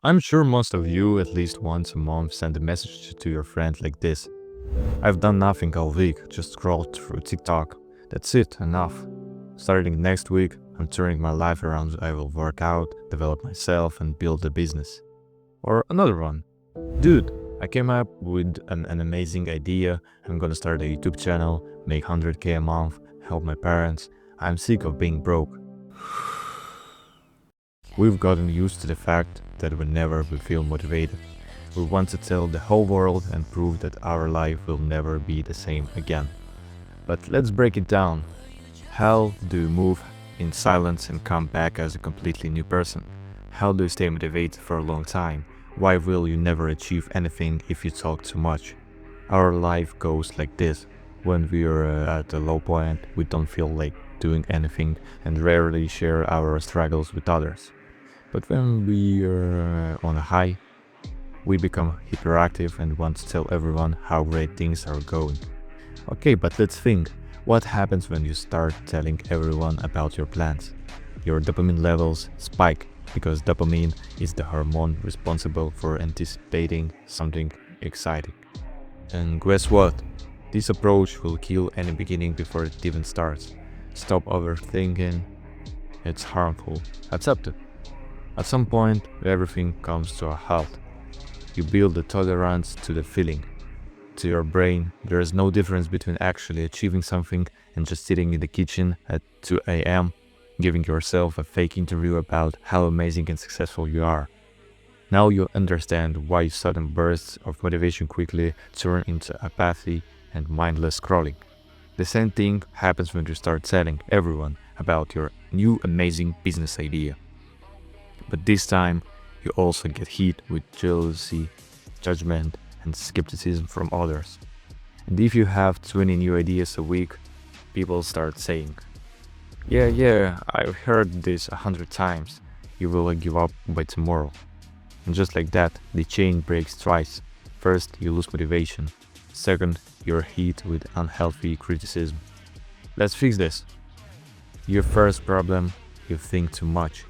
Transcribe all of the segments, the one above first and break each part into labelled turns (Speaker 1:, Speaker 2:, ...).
Speaker 1: I'm sure most of you at least once a month send a message to your friend like this. I've done nothing all week, just scrolled through TikTok. That's it, enough. Starting next week, I'm turning my life around. I will work out, develop myself, and build a business. Or another one. Dude, I came up with an amazing idea. I'm gonna start a YouTube channel, make 100k a month, help my parents. I'm sick of being broke. We've gotten used to the fact that whenever we feel motivated, we want to tell the whole world and prove that our life will never be the same again. But let's break it down. How do you move in silence and come back as a completely new person? How do you stay motivated for a long time? Why will you never achieve anything if you talk too much? Our life goes like this. When we are at a low point, we don't feel like doing anything and rarely share our struggles with others. But when we are on a high, we become hyperactive and want to tell everyone how great things are going. Okay, but let's think. What happens when you start telling everyone about your plans? Your dopamine levels spike because dopamine is the hormone responsible for anticipating something exciting. And guess what? This approach will kill any beginning before it even starts. Stop overthinking. It's harmful. Accept it. At some point, everything comes to a halt. You build a tolerance to the feeling. To your brain, there is no difference between actually achieving something and just sitting in the kitchen at 2 a.m., giving yourself a fake interview about how amazing and successful you are. Now you understand why sudden bursts of motivation quickly turn into apathy and mindless scrolling. The same thing happens when you start telling everyone about your new amazing business idea. But this time, you also get hit with jealousy, judgment, and skepticism from others. And if you have 20 new ideas a week, people start saying, yeah, I've heard this 100 times, you will give up by tomorrow. And just like that, the chain breaks twice. First, you lose motivation. Second, you're hit with unhealthy criticism. Let's fix this. Your first problem, you think too much.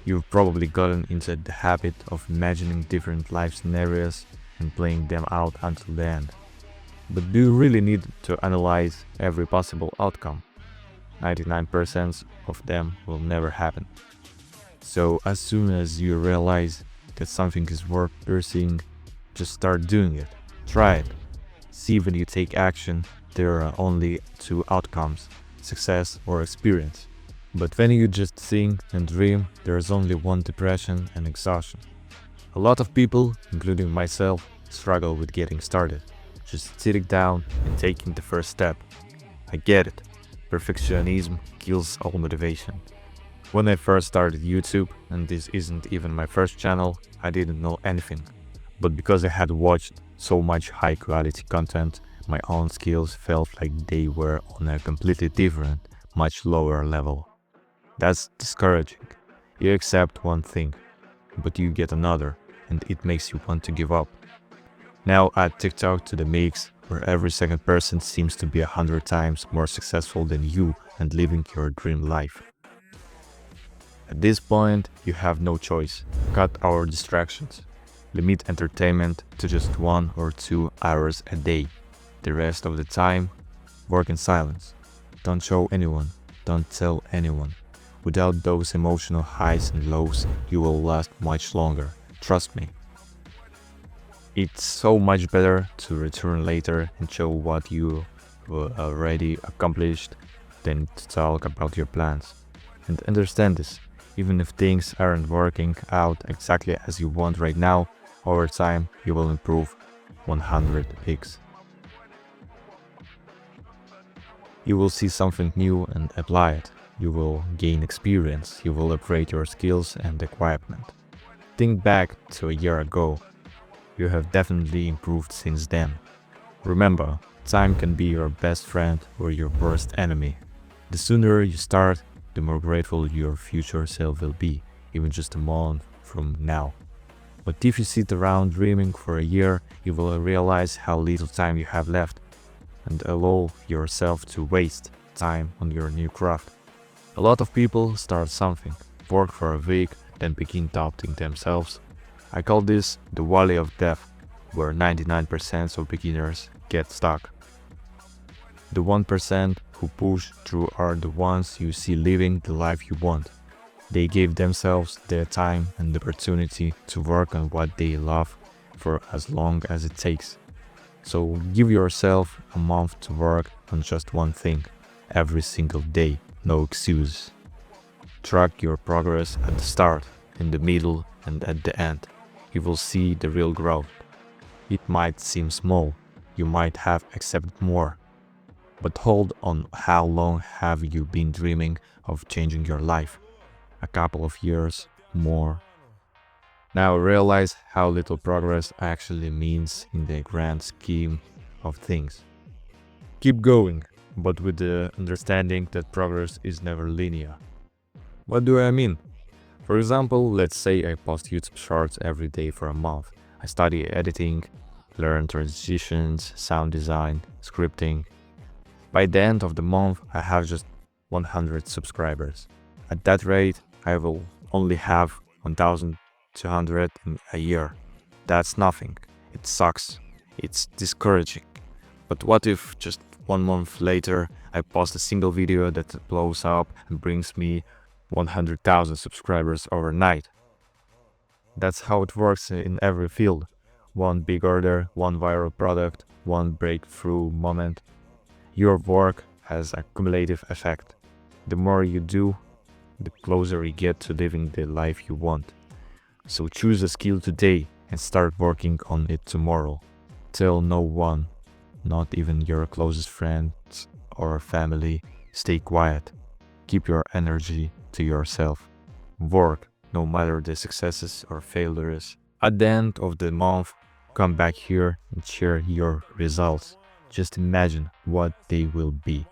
Speaker 1: You've probably gotten into the habit of imagining different life scenarios and playing them out until the end. But do you really need to analyze every possible outcome? 99% of them will never happen. So as soon as you realize that something is worth pursuing, just start doing it. Try it. See when you take action, there are only two outcomes, success or experience. But when you just think and dream, there is only one: depression and exhaustion. A lot of people, including myself, struggle with getting started, just sitting down and taking the first step. I get it. Perfectionism kills all motivation. When I first started YouTube, and this isn't even my first channel, I didn't know anything. But because I had watched so much high quality content, my own skills felt like they were on a completely different, much lower level. That's discouraging. You accept one thing, but you get another, and it makes you want to give up. Now add TikTok to the mix, where every second person seems to be 100 times more successful than you and living your dream life. At this point, you have no choice. Cut our distractions. Limit entertainment to just 1 or 2 hours a day. The rest of the time, work in silence. Don't show anyone. Don't tell anyone. Without those emotional highs and lows, you will last much longer. Trust me. It's so much better to return later and show what you already accomplished than to talk about your plans. And understand this, even if things aren't working out exactly as you want right now, over time you will improve 100x. You will see something new and apply it. You will gain experience, you will upgrade your skills and equipment. Think back to a year ago. You have definitely improved since then. Remember, time can be your best friend or your worst enemy. The sooner you start, the more grateful your future self will be, even just a month from now. But if you sit around dreaming for a year, you will realize how little time you have left and allow yourself to waste time on your new craft. A lot of people start something, work for a week, then begin doubting themselves. I call this the valley of death, where 99% of beginners get stuck. The 1% who push through are the ones you see living the life you want. They gave themselves their time and the opportunity to work on what they love for as long as it takes. So give yourself a month to work on just one thing, every single day, no excuses. Track your progress at the start, in the middle, and at the end. You will see the real growth. It might seem small, you might have accepted more. But hold on, how long have you been dreaming of changing your life? A couple of years, more. Now realize how little progress actually means in the grand scheme of things. Keep going, but with the understanding that progress is never linear. What do I mean? For example, let's say I post YouTube shorts every day for a month. I study editing, learn transitions, sound design, scripting. By the end of the month, I have just 100 subscribers. At that rate, I will only have 1,200 in a year. That's nothing. It sucks. It's discouraging. But what if just 1 month later, I post a single video that blows up and brings me 100,000 subscribers overnight? That's how it works in every field. One big order, one viral product, one breakthrough moment. Your work has a cumulative effect. The more you do, the closer you get to living the life you want. So choose a skill today and start working on it tomorrow. Tell no one, not even your closest friends or family, stay quiet. Keep your energy to yourself. Work, no matter the successes or failures. At the end of the month, come back here and share your results. Just imagine what they will be.